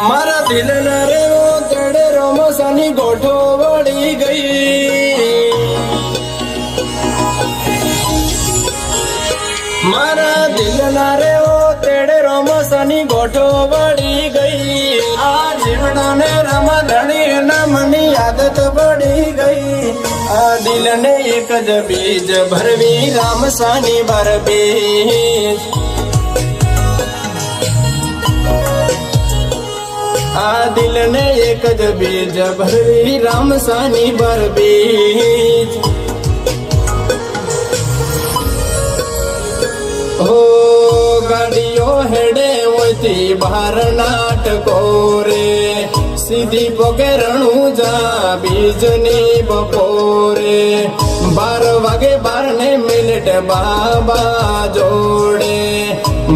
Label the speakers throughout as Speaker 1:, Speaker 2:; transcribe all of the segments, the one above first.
Speaker 1: મારા દિલના રેવો તેડે રમસાની ગોઠો વળી ગઈ, મારા દિલના રેવો તેડે રમસાની ગોઠો વળી ગઈ, આ જીવડાને રમધણી નામની આદત પડી ગઈ, આ દિલને એક જ બીજ ભરવી રામસાની બરબીજ, આ દિલને એક જ બીજ ભરવી રામસાની બરબીજ, હો ગાડીઓ હેડે હોયથી બહાર નાટકો રે, સીધી પગે રણુજા બીજની બપોરે, 12 વાગે 12 મિનિટ બાબા જોડે,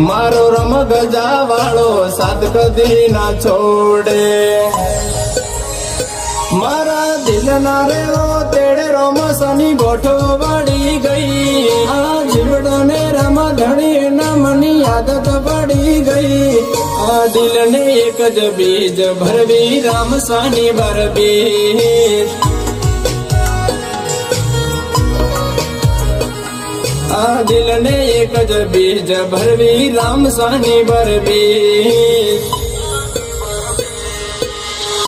Speaker 1: મારો રમ ગજા વાળો સાથ કદી ના છોડે, મારા દિલના રેવો તેડે રમસાની ગોઠો વળી ગઈ, આ જીવડોને રમધણી નામની આદત પડી ગઈ, આ દિલને એક જ બીજ ભરવી રામસાની બરબીજ, આ દિલને એક જ બીજ ભરવી રામસાની બરબીજ.